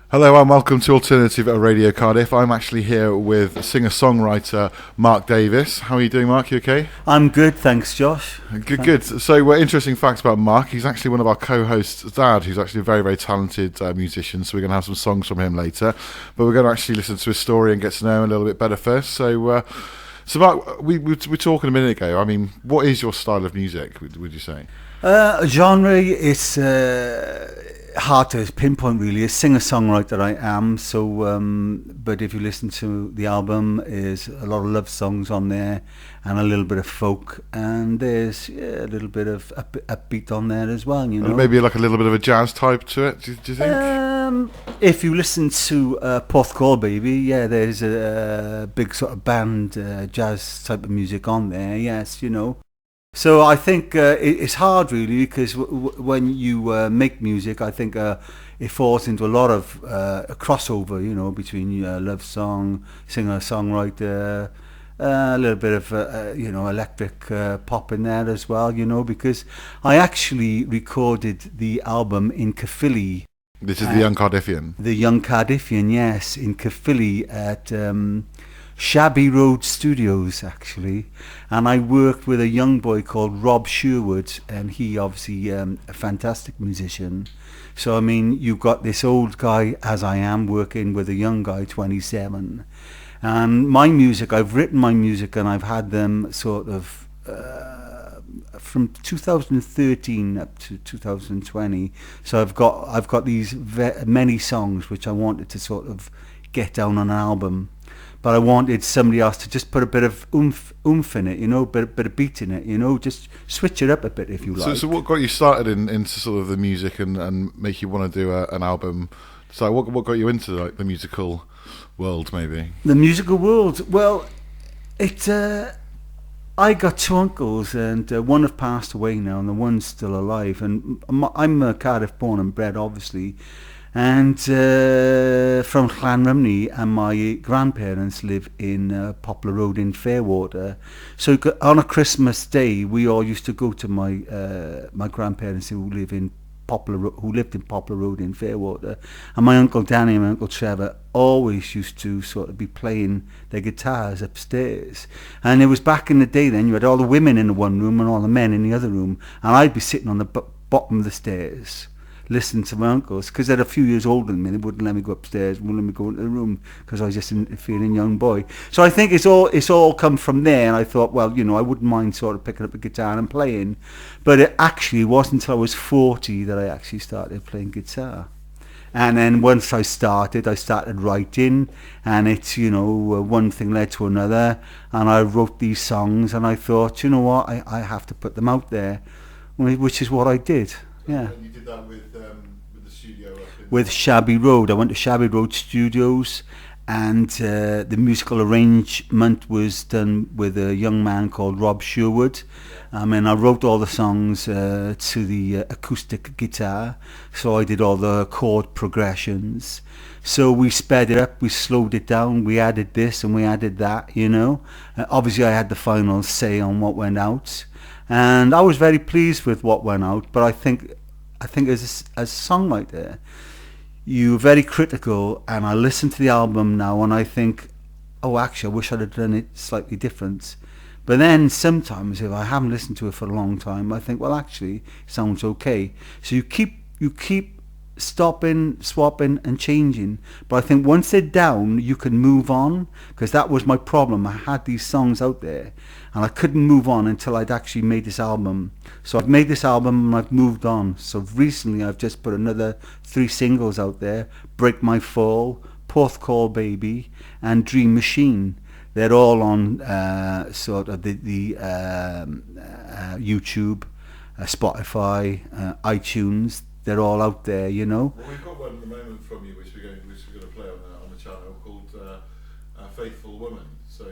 Hello and welcome to Alternative at Radio Cardiff. I'm actually here with singer-songwriter Mark Davis. How are you doing, Mark? You okay? I'm good, thanks, Josh. Good. So, interesting facts about Mark. He's actually one of our co-hosts' dad, who's actually a very, very talented musician. So we're going to have some songs from him later. But we're going to actually listen to his story and get to know him a little bit better first. So Mark, we were talking a minute ago. I mean, what is your style of music, would you say? Genre, it's hard to pinpoint really. A singer-songwriter I am, so but if you listen to the album, there's a lot of love songs on there and a little bit of folk, and there's a little bit of upbeat on there as well, you know. Maybe like a little bit of a jazz type to it, do you think? If you listen to Call Baby, yeah, there's a big sort of band jazz type of music on there, yes, you know. So I think it's hard really, because when you make music, I think it falls into a lot of a crossover, you know, between love song, singer-songwriter, a little bit of electric pop in there as well, you know, because I actually recorded the album in Caerphilly. This is the Young Cardiffian. The Young Cardiffian, yes, in Caerphilly at Shabby Road Studios, actually, and I worked with a young boy called Rob Sherwood, and he obviously a fantastic musician. So I mean, you've got this old guy, as I am, working with a young guy, 27, and my music, I've written my music and I've had them sort of from 2013 up to 2020. So I've got these many songs which I wanted to sort of get down on an album. But I wanted somebody else to just put a bit of oomph in it, you know, bit of beat in it, you know, just switch it up a bit if you like. So what got you started into sort of the music and make you want to do an album? So what got you into like the musical world, maybe? The musical world? Well, I got two uncles, and one have passed away now, and the one's still alive. And I'm Cardiff born and bred, obviously. And from Llanrumney, and my grandparents live in Poplar Road in Fairwater. So on a Christmas day, we all used to go to my grandparents who lived in Poplar Road in Fairwater. And my Uncle Danny and my Uncle Trevor always used to sort of be playing their guitars upstairs. And it was back in the day then, you had all the women in the one room and all the men in the other room. And I'd be sitting on the bottom of the stairs, listen to my uncles, because they're a few years older than me. They wouldn't let me go upstairs, wouldn't let me go into the room, because I was just a feeling young boy. So I think it's all come from there, and I thought, well, you know, I wouldn't mind sort of picking up a guitar and playing. But it actually wasn't until I was 40 that I actually started playing guitar. And then once I started writing, and it's, you know, one thing led to another, and I wrote these songs, and I thought, you know what, I have to put them out there, which is what I did. Yeah. And you did that with the studio up in... With Shabby Road. I went to Shabby Road Studios, and the musical arrangement was done with a young man called Rob Sherwood. And I wrote all the songs to the acoustic guitar, so I did all the chord progressions. So we sped it up, we slowed it down, we added this and we added that, you know. Obviously I had the final say on what went out, and I was very pleased with what went out. But I think as a songwriter, you're very critical, and I listen to the album now and I think, oh, actually I wish I'd have done it slightly different. But then sometimes if I haven't listened to it for a long time, I think, well, actually it sounds okay. So you keep stopping, swapping and changing. But I think once they're down, you can move on, because that was my problem. I had these songs out there and I couldn't move on until I'd actually made this album. So I've made this album and I've moved on. So recently I've just put another 3 singles out there: Break My Fall, Call Baby and Dream Machine. They're all on sort of the YouTube, Spotify, iTunes. They're all out there, you know. Well, we've got one at the moment from you, which we're going to play on the channel, called "Faithful Woman." So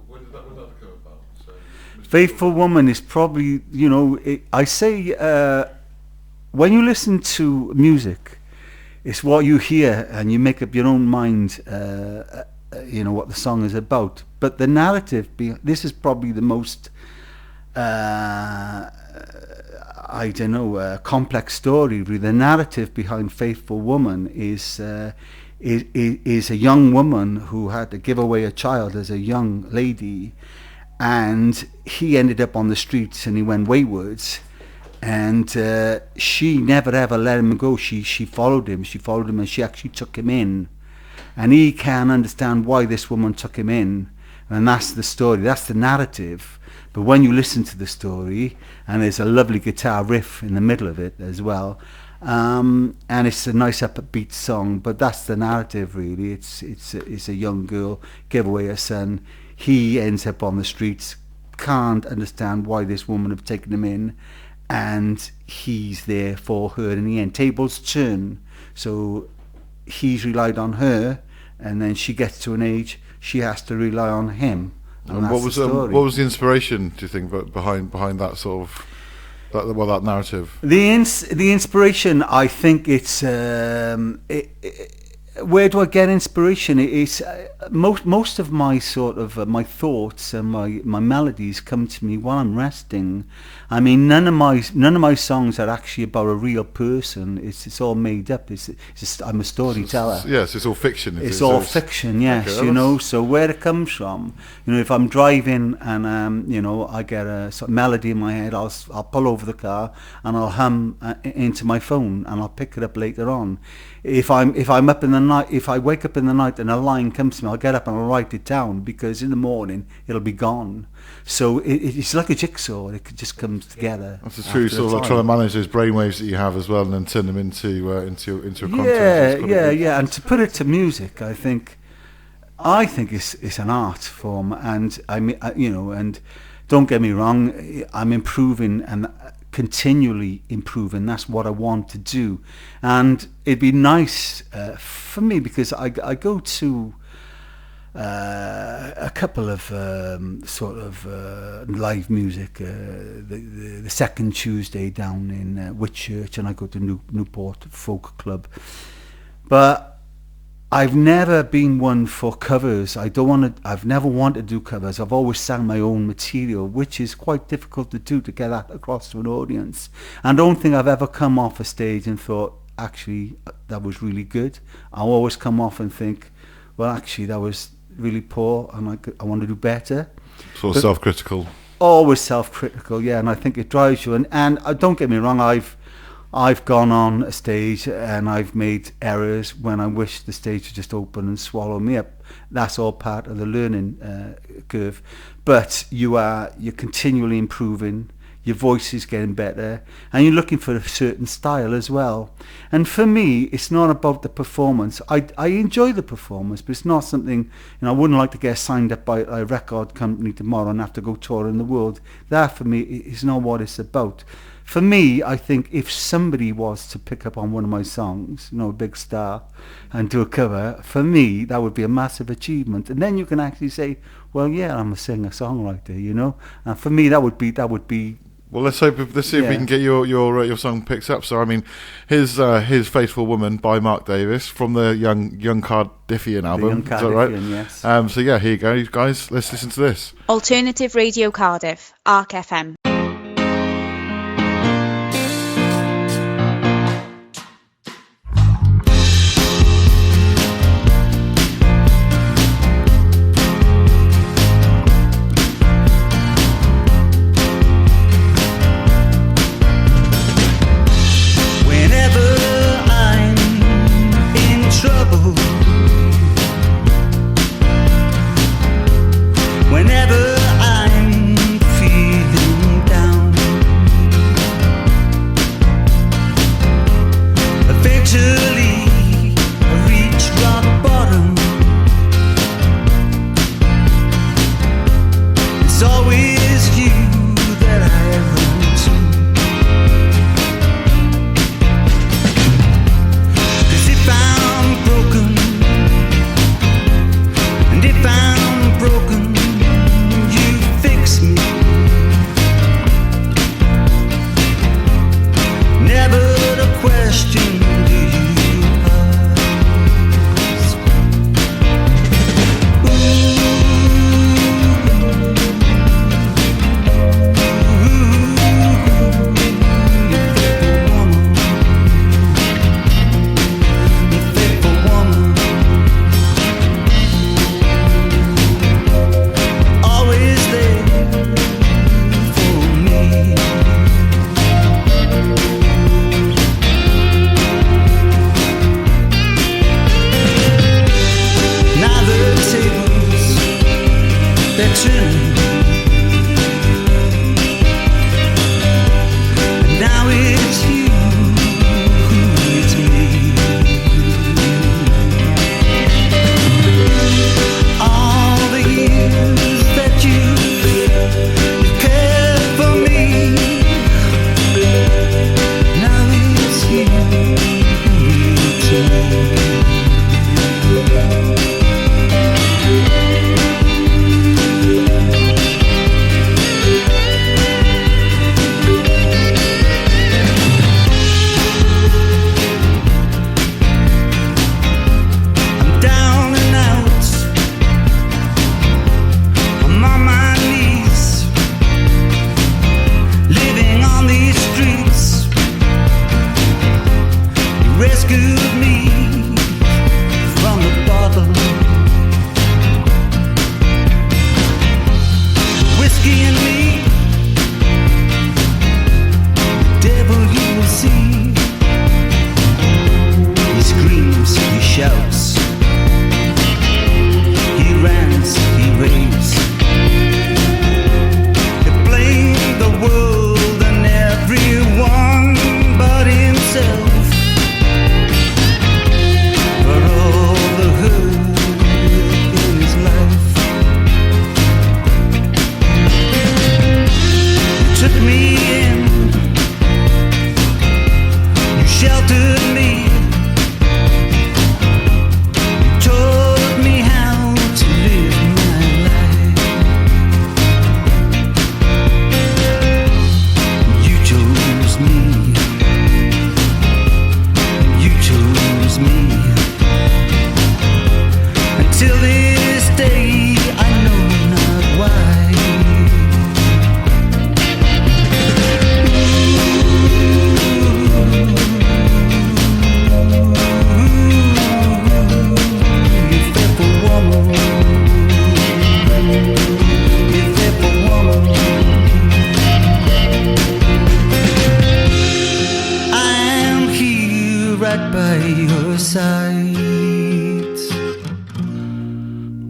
when did that come about? So, Faithful Woman is probably, you know, I say when you listen to music, it's what you hear, and you make up your own mind. You know what the song is about, but the narrative. This is probably the most I don't know, a complex story. Really, the narrative behind Faithful Woman is a young woman who had to give away a child as a young lady, and he ended up on the streets and he went waywards, and she never ever let him go. She followed him, and she actually took him in, and he can't understand why this woman took him in, and that's the story, that's the narrative. But when you listen to the story, and there's a lovely guitar riff in the middle of it as well, and it's a nice upbeat song, but that's the narrative really. It's a young girl gave away her son. He ends up on the streets, can't understand why this woman have taken him in, and he's there for her in the end. Tables turn, so he's relied on her, and then she gets to an age she has to rely on him. And what was the inspiration, do you think, behind that sort of that narrative? The inspiration, I think it's where do I get inspiration? It's most of my sort of my thoughts and my melodies come to me while I'm resting. I mean, none of my songs are actually about a real person. It's all made up. I'm a storyteller. Yes, it's all fiction. It's all fiction. Yes, okay, you know. So where it comes from, you know, if I'm driving and you know, I get a sort of melody in my head, I'll pull over the car and I'll hum into my phone and I'll pick it up later on. If I'm up in the night, if I wake up in the night and a line comes to me, I'll get up and I'll write it down, because in the morning it'll be gone. So it's like a jigsaw. It just comes together. That's a true sort of like trying to manage those brainwaves that you have as well, and then turn them into a content. Yeah. And to put it to music, I think it's an art form, and I mean, you know, and don't get me wrong, I'm improving and continually improving. That's what I want to do, and it'd be nice for me, because I go to a couple of sort of live music, the second Tuesday down in Whitchurch, and I go to Newport Folk Club, but I've never been one for covers. I've never wanted to do covers. I've always sang my own material, which is quite difficult to do, to get that across to an audience. And I don't think I've ever come off a stage and thought, actually, that was really good. I always come off and think, well, actually, that was really poor, and I want to do better. Sort of self-critical. Always self-critical, yeah, and I think it drives you. And don't get me wrong, I've gone on a stage and I've made errors when I wish the stage would just open and swallow me up. That's all part of the learning curve. But you're continually improving. Your voice is getting better, and you're looking for a certain style as well. And for me, it's not about the performance. I enjoy the performance, but it's not something, you know, I wouldn't like to get signed up by a record company tomorrow and have to go touring the world. That for me is not what it's about. For me, I think if somebody was to pick up on one of my songs, you know, a big star, and do a cover, for me, that would be a massive achievement. And then you can actually say, well, yeah, I'm a singer-songwriter, you know. And for me, that would be. Well, let's see if we can get your song picked up. So, I mean, his "Faithful Woman" by Mark Davis from the young Cardiffian album. The young Is that right? Yes. So yeah, here you go, guys. Let's listen to this. Alternative Radio Cardiff, ARC FM. Whenever I'm feeling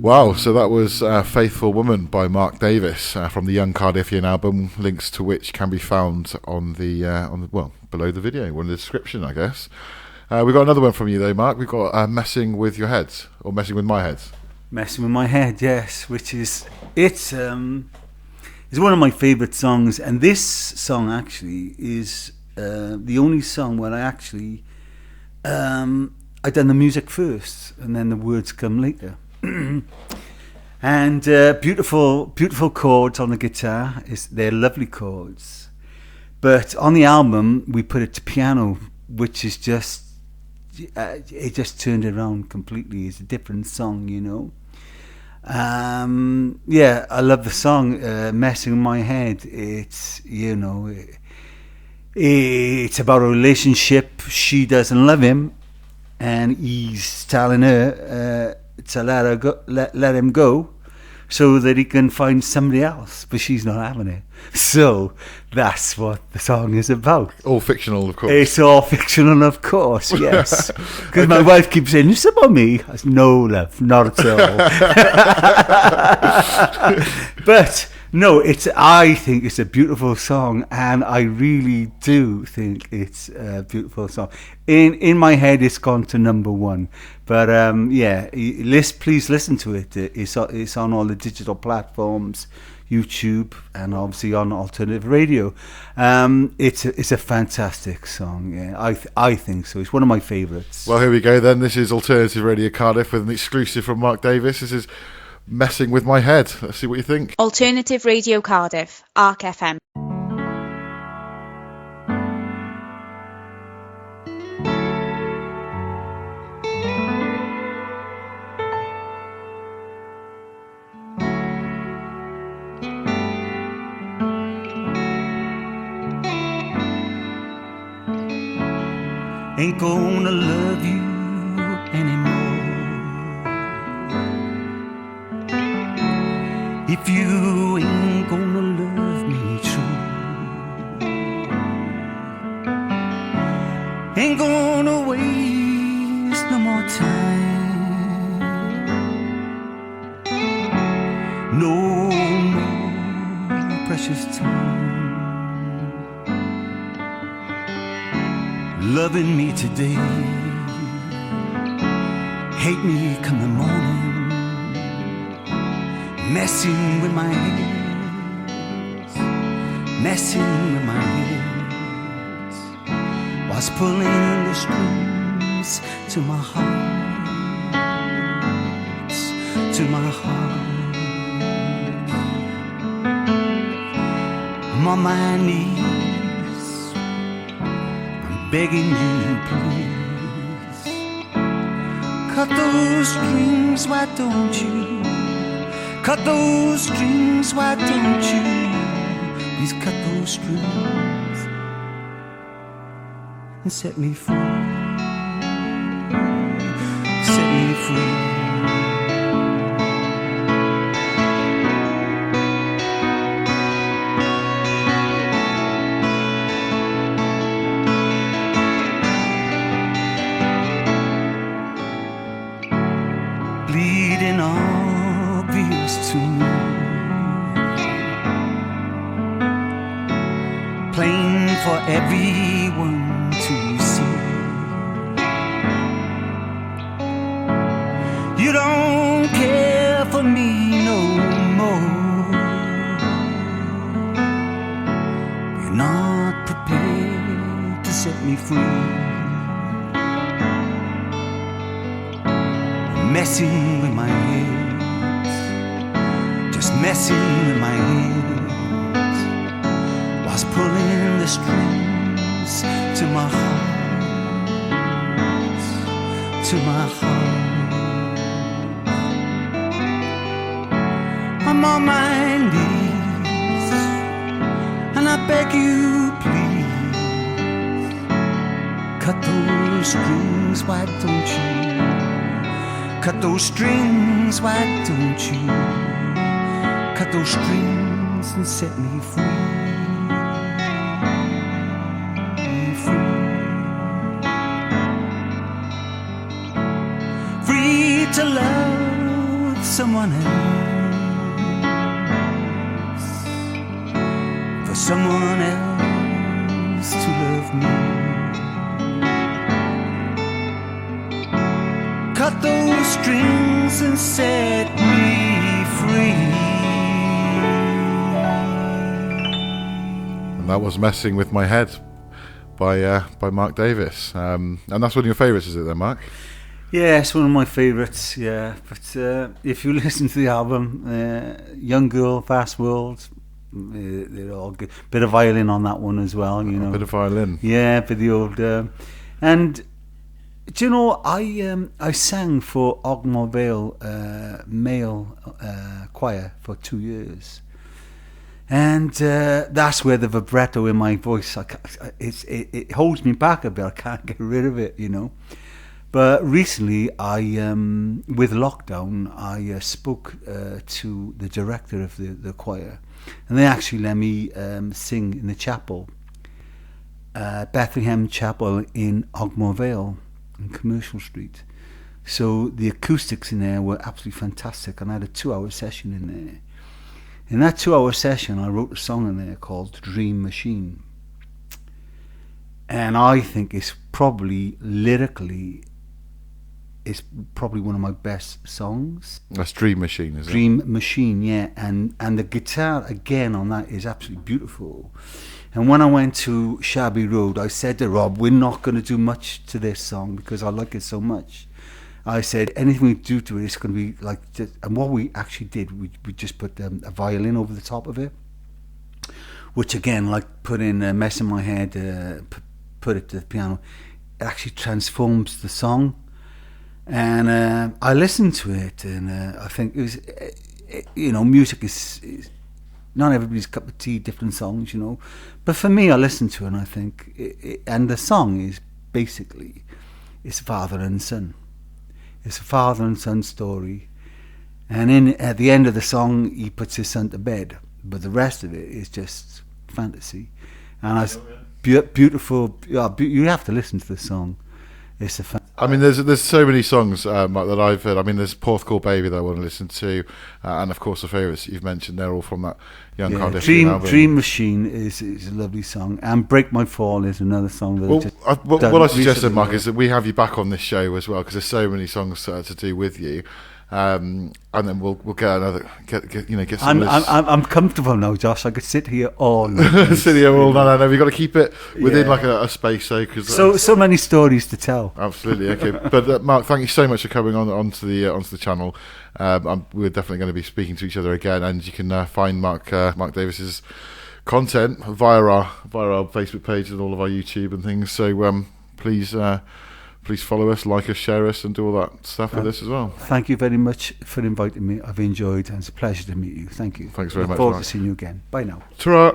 Wow, so that was Faithful Woman by Mark Davis from the Young Cardiffian album, links to which can be found on the below the video, or in the description, I guess. We've got another one from you though, Mark. We've got Messing With Your Head, or Messing With My Head. Messing With My Head, yes, which is one of my favourite songs, and this song actually is the only song where I actually I done the music first and then the words come later. And beautiful chords on the guitar. They're lovely chords, but on the album we put it to piano, which is just it just turned it around completely. It's a different song, you know. Yeah, I love the song. Messing With My Head. It's, you know, it's about a relationship. She doesn't love him, and he's telling her to let him go, so that he can find somebody else, but she's not having it. So that's what the song is about. All fictional, of course. It's all fictional, of course, yes. Because my wife keeps saying, "It's about me." I said, "No, love, not at all." But no, I think it's a beautiful song, and I really do think it's a beautiful song. In my head, it's gone to number one. But yeah, please listen to it. It's on all the digital platforms, YouTube, and obviously on alternative radio. It's a fantastic song. Yeah, I think so. It's one of my favourites. Well, here we go then. This is Alternative Radio Cardiff with an exclusive from Mark Davis. This is Messing With My Head. Let's see what you think. Alternative Radio Cardiff, ARC FM. Ain't gonna love you anymore if you ain't gonna love me true. Ain't gonna waste no more time, no more precious time. Loving me today, hate me come the morning, messing with my hands, messing with my hands, was pulling the strings to my heart, to my heart. I'm on my knees, begging you, please, cut those strings, why don't you? Cut those strings, why don't you? Please cut those strings and set me free, set me free. Bleeding obvious to me, plain for everyone to see. You don't care for me no more, you're not prepared to set me free. Messing with my hands, just messing with my hands, was pulling the strings to my heart, to my heart. I'm on my knees, and I beg you, please, cut those strings, why don't you? Cut those strings, why don't you? Cut those strings and set me free, free. to love someone else, for someone else to love me. Cut those strings and set me free. And that was Messing With My Head by Mark Davis. And that's one of your favourites, is it then, Mark? Yeah, it's one of my favourites, yeah. But if you listen to the album, Young Girl, Fast World, they're all good. Bit of violin on that one as well, you know. A bit of violin. Yeah, but the old... and... Do you know, I sang for Ogmore Vale male choir for 2 years. And that's where the vibrato in my voice, it holds me back a bit. I can't get rid of it, you know. But recently, with lockdown, I spoke to the director of the choir. And they actually let me sing in the chapel, Bethlehem Chapel in Ogmore Vale, in Commercial Street. So the acoustics in there were absolutely fantastic, and I had a 2-hour session in there. In that 2-hour session, I wrote a song in there called Dream Machine, and I think it's probably lyrically, it's probably one of my best songs. That's Dream Machine, is it? Dream Machine, yeah, and the guitar again on that is absolutely beautiful. And when I went to Shabby Road, I said to Rob, we're not going to do much to this song because I like it so much. I said, anything we do to it, it's going to be like... And what we actually did, we just put a violin over the top of it, which again, like put in Mess in My Head, put it to the piano. It actually transforms the song. And I listened to it, and I think it was... you know, music is not everybody's cup of tea, different songs, you know. But for me, I listen to it and I think, and the song is basically, it's father and son. It's a father and son story. And at the end of the song, he puts his son to bed. But the rest of it is just fantasy. And it's beautiful. You have to listen to the song. It's a I mean, there's so many songs that I've heard. I mean, there's Porthcawl Baby that I want to listen to, and of course the favourites that you've mentioned. They're all from that young Cardiffian album. Dream Machine is a lovely song, and Break My Fall is another song. That what I suggested, Mark, is that we have you back on this show as well because there's so many songs to do with you. And then we'll get another get some. I'm comfortable now, Josh. I could sit here all night. Sit here all night. No, we've got to keep it within like a space, because so many stories to tell. Absolutely, okay. But Mark, thank you so much for coming onto the channel. We're definitely going to be speaking to each other again, and you can find Mark Davis's content via our Facebook page and all of our YouTube and things. So please follow us, like us, share us, and do all that stuff with us as well. Thank you very much for inviting me. I've enjoyed, and it's a pleasure to meet you. Thank you. Thanks very much, Look forward Mark. to seeing you again. Bye now. Ta-ra.